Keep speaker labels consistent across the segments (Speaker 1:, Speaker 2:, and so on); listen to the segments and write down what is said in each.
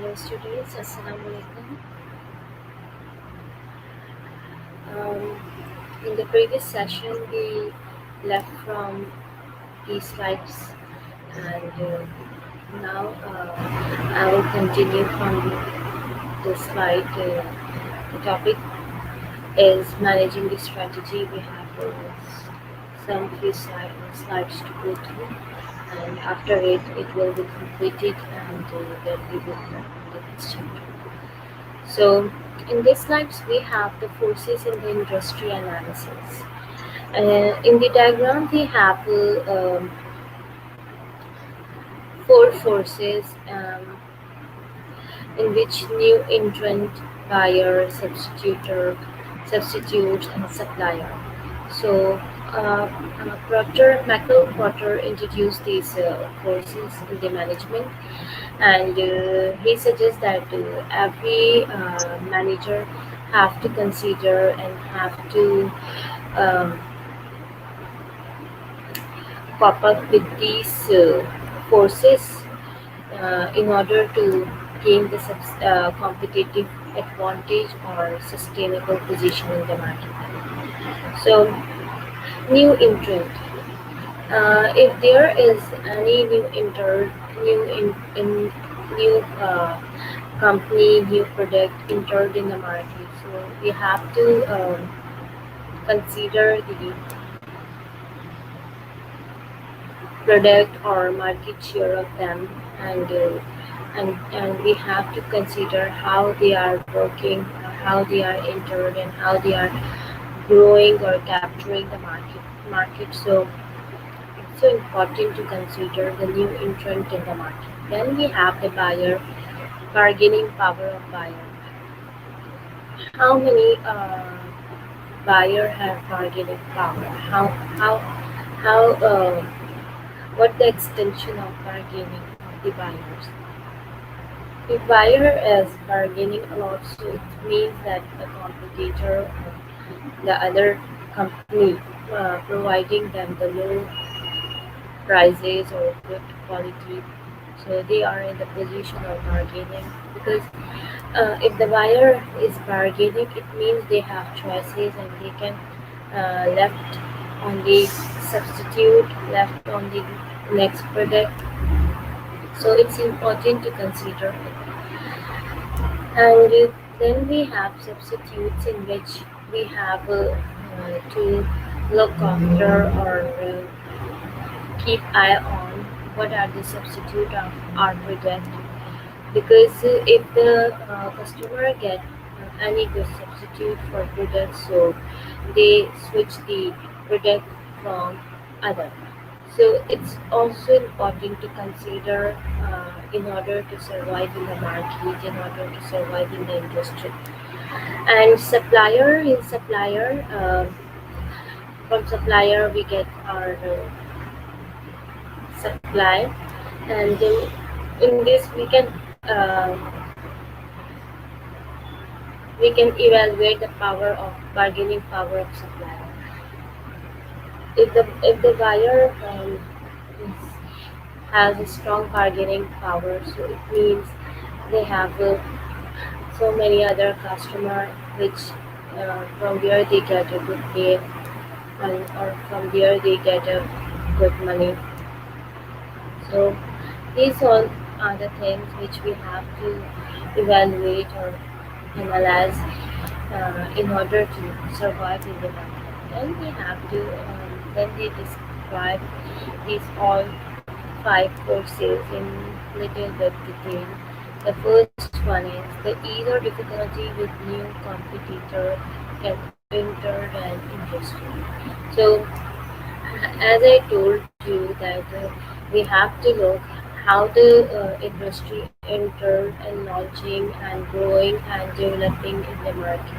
Speaker 1: Hello students, Assalamu alaikum. Um, in the previous session, we left from the slides, and now I will continue from the slide. The topic is managing the strategy. We have some few slides to go through, and after it will be completed, and then we will move to the next chapter. So, in these slides, we have the forces in the industry analysis. In the diagram, we have four forces in which new entrant, buyer, substitutes, and supplier. So, Michael Porter introduced these forces in the management, and he suggests that every manager have to consider and have to um, cope up with these forces in order to gain the competitive advantage or sustainable position in the market. So, new entrant. If there is any new new company, new product entered in the market, so we have to consider the product or market share of them, and and we have to consider how they are working, how they are entered, and how they are growing or capturing the market. So it's so important to consider the new entrant in the market. Then we have the buyer, bargaining power of buyer. How many buyer have bargaining power? How what the extension of bargaining of the buyers? If buyer is bargaining a lot, so it means that the competitor or the other company providing them the low prices or good quality, so they are in the position of bargaining, because if the buyer is bargaining, it means they have choices and they can left on the substitute, left on the next product. So it's important to consider it. And then we have substitutes in which we have to look after or keep eye on what are the substitute of our product, because if the customer get any good substitute for product, so they switch the product from other. So it's also important to consider in order to survive in the market, in order to survive in the industry. And from supplier we get our supply, and in this we can evaluate the power of bargaining power of supplier. If the buyer has a strong bargaining power, so it means they have so many other customer, which from where they get a good pay, or from where they get a good money. So these all are the things which we have to evaluate or analyze in order to survive in the market. Then we have to then they describe these all five forces in little bit detail. The first one is the ease or difficulty with new competitor can enter an industry. So as I told you that we have to look how the industry entered and launching and growing and developing in the market,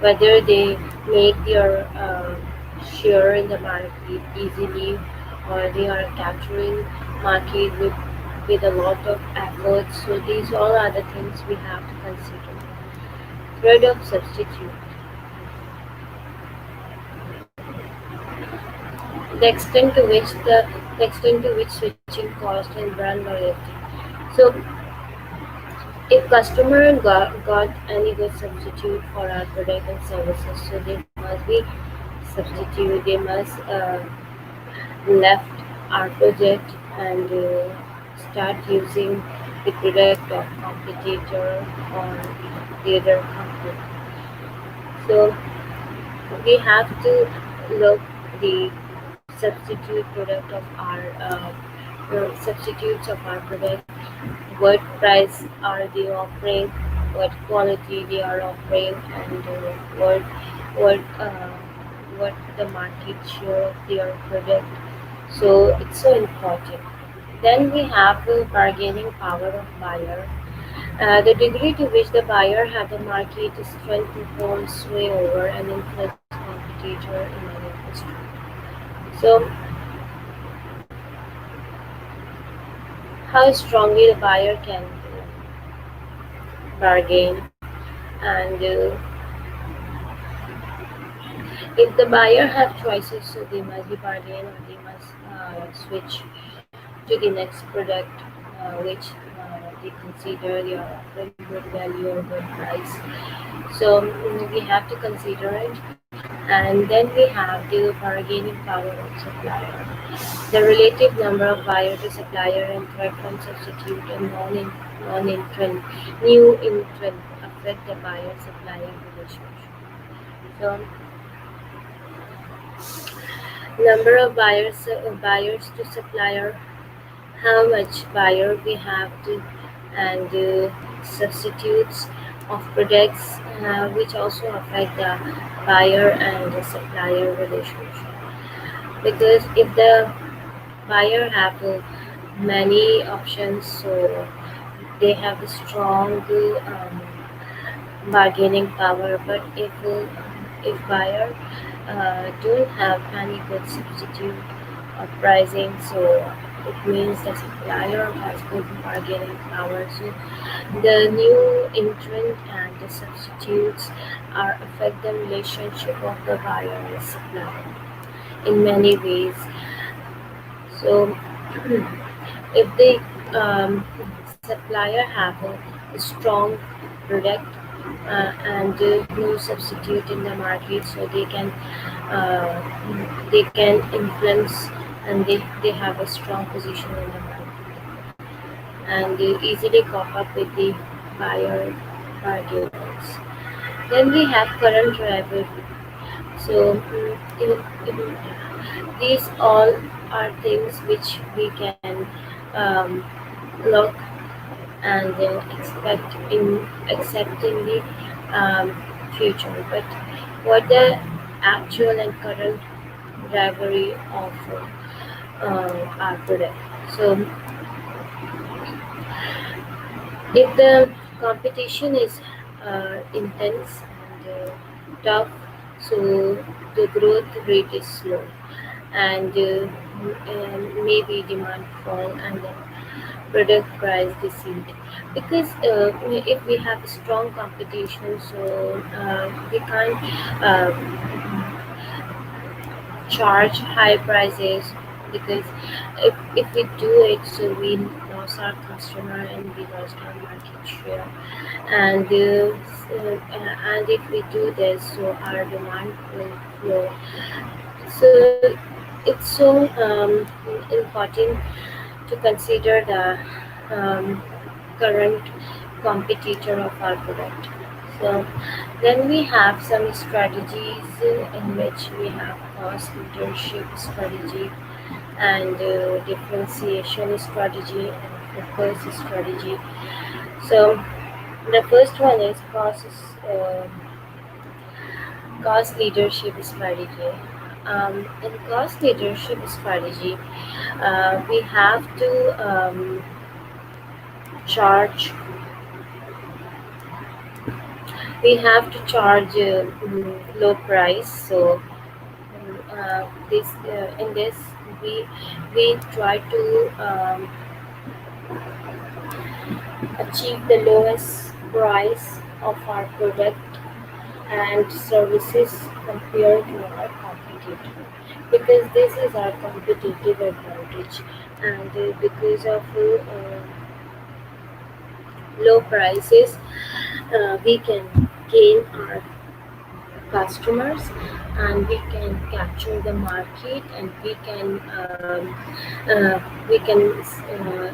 Speaker 1: whether they make their share in the market easily, or they are capturing market with a lot of efforts. So these all are the things we have to consider. Threat of substitute. The extent to which switching cost and brand loyalty. So If customer got any good substitute for our product and services, so they must be substitute. They must left our project and start using the product of competitor or the other company. So we have to look the substitute product of our substitutes of our product, what price are they offering, what quality they are offering, and what what the market share of their product. So it's so important. Then we have the bargaining power of buyer. The degree to which the buyer have the market strength to hold sway over and influence competitor in an industry. So how strongly the buyer can bargain and if the buyer have choices, so they must be bargain or they must switch to the next product which they consider they are offering good value or good price. So we have to consider it, and then we have the bargaining power of supplier. The relative number of buyer to supplier and threat from substitute and non-entrant, new entrant affect the buyer-supplier relationship. So number of buyers to supplier, how much buyer we have to, and substitutes of products which also affect the buyer and the supplier relationship. Because if the buyer have many options, so they have a strong bargaining power. But if buyer don't have any good substitute of pricing, so it means the supplier has good bargaining power. So the new entrant and the substitutes are affect the relationship of the buyer and supplier in many ways. So if the supplier have a strong product and no substitute in the market, so they can influence and they have a strong position in the market and they easily cope up with the buyer bargainers. Then we have current rivalry. So these all are things which we can um, look and accept in the um, future. But what the actual and current rivalry of our product. So if the competition is intense and tough, so the growth rate is slow and maybe demand fall and then product price deceit. Because if we have strong competition, so we can't charge high prices because if we do it, so we lost our customer and we lost our market share and if we do this, so our demand will flow. So it's so important to consider the um, current competitor of our product. So then we have some strategies in which we have cost leadership strategy and differentiation strategy and focus strategy. So the first one is cost leadership strategy. In cost leadership strategy, we have to charge low price. So this in this we we try to achieve the lowest price of our product and services compared to our competitor, because this is our competitive advantage and because of low prices, we can gain our customers, and we can capture the market, and uh, we can uh,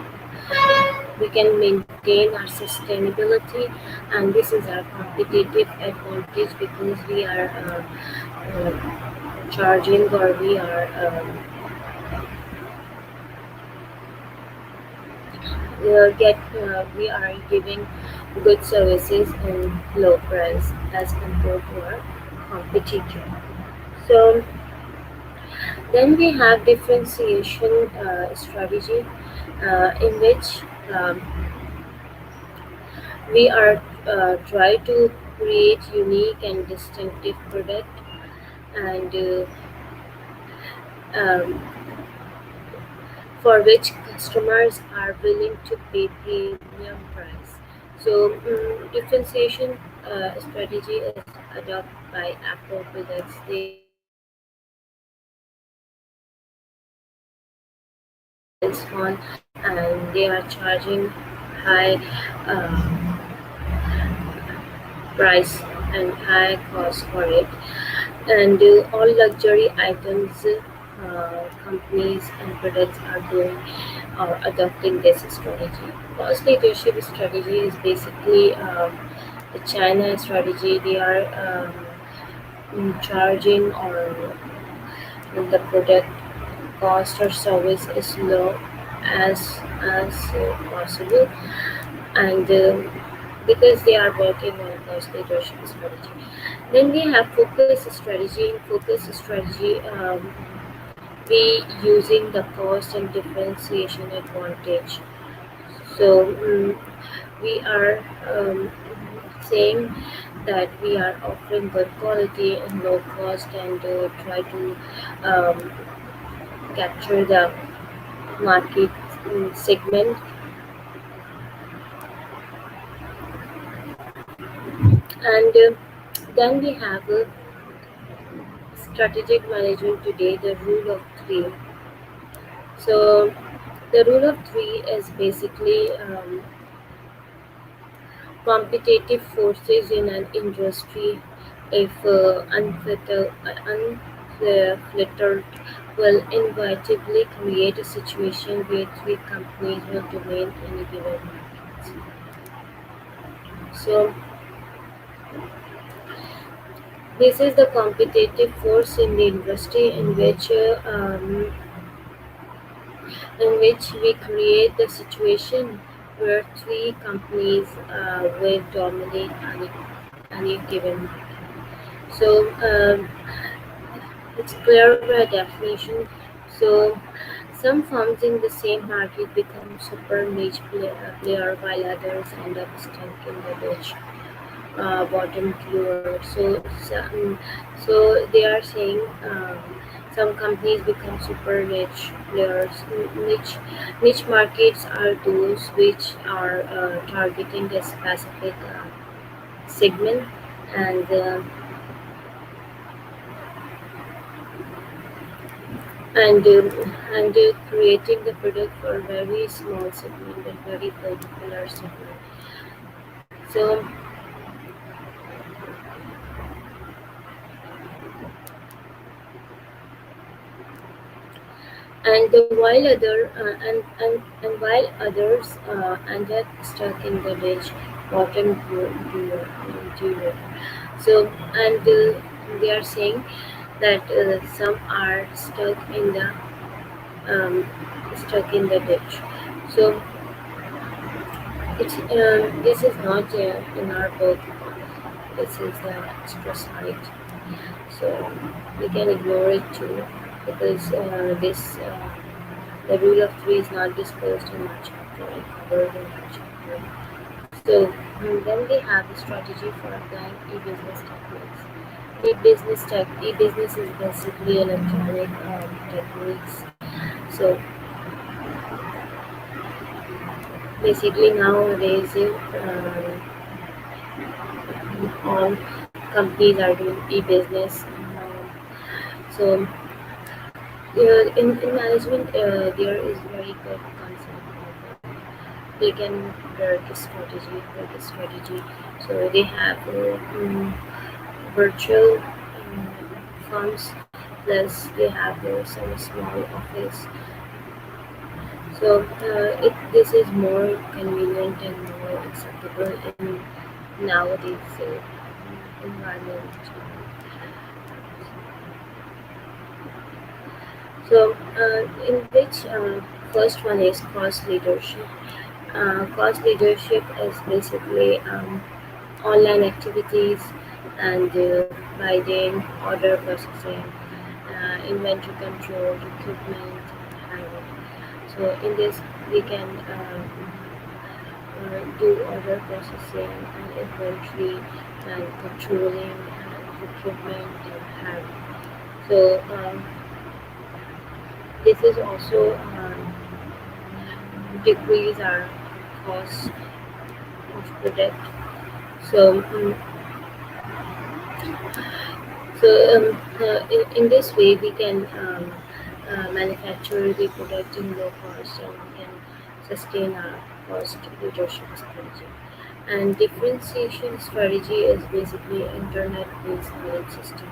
Speaker 1: we can maintain our sustainability, and this is our competitive advantage because we are charging, or we are giving good services in low price as compared to our competitor. So then we have differentiation strategy, in which um, we are try to create unique and distinctive product, and um, for which customers are willing to pay premium price. So differentiation strategy is adopted by Apple products. They are mobile phone, and they are charging high price and high cost for it. And all luxury items, companies and products are doing or adopting this strategy. Cost leadership strategy is basically the China strategy. They are charging, or the product cost or service is low as possible, and because they are working on cost leadership strategy. Then we have focus strategy. In focus strategy, we using the cost and differentiation advantage. So we are saying that we are offering good quality and low cost, and try to um, capture the market segment. And then we have strategic management today, the rule of three. So the rule of three is basically competitive forces in an industry, if unfettered, will inevitably create a situation where three companies will dominate any given market. So this is the competitive force in the industry, in which we create the situation where three companies will dominate any given market. So it's clear by definition. So some firms in the same market become super niche player, while others end up stuck in the niche bottom tier. So they are saying some companies become super niche players. Niche markets are those which are targeting a specific segment, and creating the product for a very small segment and very particular segment. So and while others end up stuck in the ditch, bottom due. So and they are saying that some are um, stuck in the ditch. So this is not in our book. This is the extra side. So we can ignore it too, because this the rule of three is not disclosed in our chapter and covered in our chapter. So then we have a strategy for applying e-business techniques. E-business is basically electronic techniques. So basically nowadays, all companies are doing e-business. So in management, there is very good concept of they can work strategy. So they have virtual firms, plus they have some small office. So this is more convenient and more acceptable in nowadays environment. So in which first one is cost leadership. Cost leadership is basically online activities and buying, order processing, inventory control, equipment, hiring. So in this we can do order processing and inventory and controlling and equipment and hiring. So this is also decrease our cost of product. So in this way we can manufacture the product in low cost, and we can sustain our cost leadership strategy. And differentiation strategy is basically internet-based knowledge system,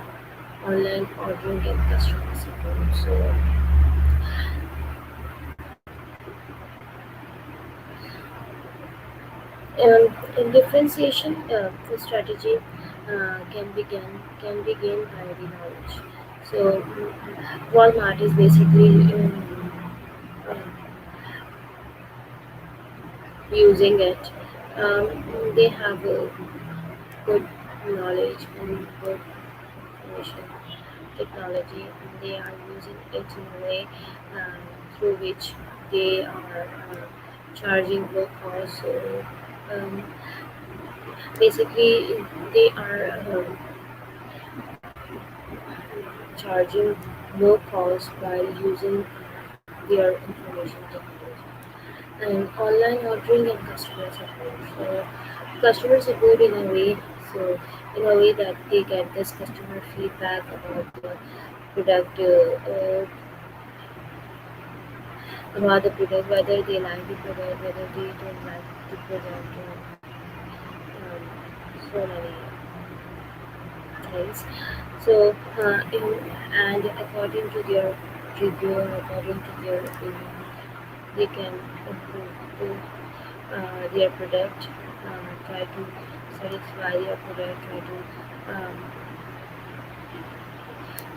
Speaker 1: online ordering and customer support. So in differentiation, the strategy can be gained by the knowledge. So Walmart is basically uh, using it. Um, they have a good knowledge and good information technology, and they are using it in a way um, through which they are charging low cost. So um, basically, they are charging low cost while using their information technology. And online ordering and customer support. So customer support in a way, so in a way that they get this customer feedback about the product, whether they like the product, whether they don't like the product, so many things. So and according to their review, according to their opinion, they can improve their product, try to satisfy their product,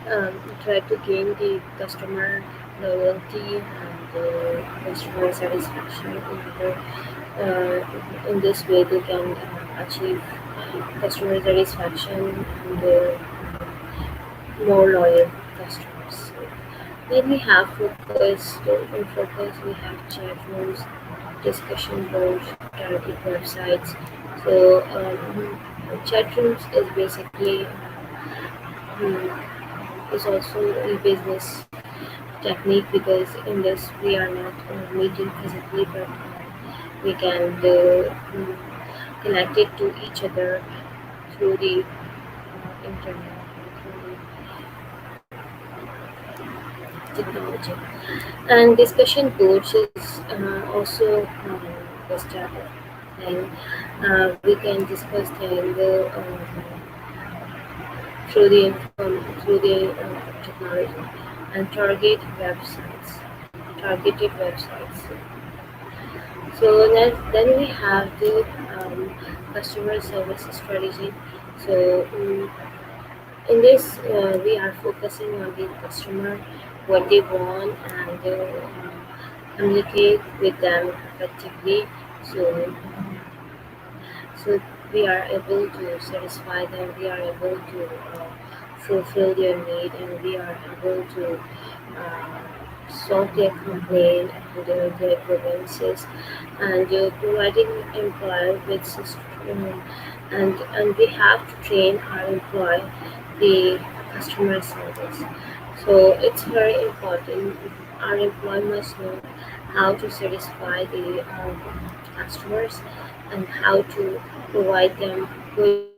Speaker 1: um, try to gain the customer loyalty and customer satisfaction. In this way, they can achieve customer satisfaction and more loyal customers. So then we have focus. So in focus, we have chat rooms, discussion boards, target websites. So chat rooms is basically is also a business technique, because in this we are not meeting physically, but we can connect it to each other through the internet, through the technology. And discussion boards is also the starter. And we can discuss through the technology and targeted websites. So then we have the customer service strategy. So in this, we are focusing on the customer, what they want, and communicate with them effectively. So so we are able to satisfy them. We are able to fulfill their need, and we are able to solve their complaint and their grievances, and providing employer with system, and we have to train our employee the customer service. So it's very important. Our employee must know how to satisfy the customers and how to provide them good